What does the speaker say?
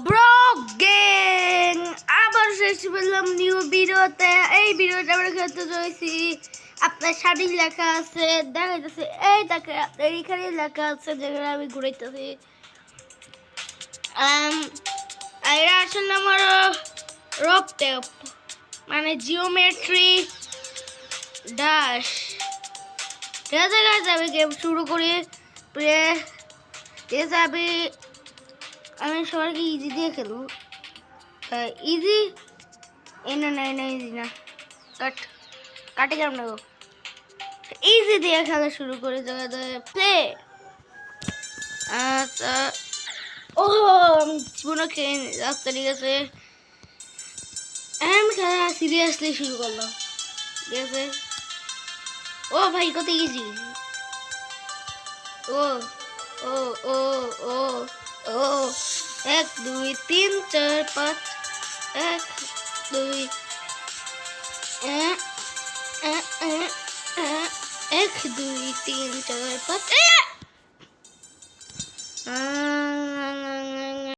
Bro gang আবার শেষ পেলাম নিউ ভিডিওতে। এই ভিডিওটা আমরা খেলতে চলেছি। আপনার শাড়ি লেখা আছে দেখা যাচ্ছে, এই দেখে আপনার এখানে লেখা আছে যেখানে আমি ঘুরাইতেছি। এরা আসলে আমার রক টেপ মানে জিওমেট্রি ড্যাশ। ঠিক আছে গাইস, আমি গেম শুরু করি। ঠিক আছে, আমি সবাইকে ইজি দিয়ে খেলবো। ইজি না ইজি না, কাটে কেমন নেবো। ইজি দিয়ে খেলা শুরু করে জায়গায় প্লে। আচ্ছা, ও আমি জীবনে খেয়ে রাস্তা, ঠিক আছে আমি খেলা সিরিয়াসলি শুরু করলাম। ঠিক আছে, ও ভাই কত ইজি। ও ও ও ও ও 1 2 3 4 5 1 2 1 2 3 4 5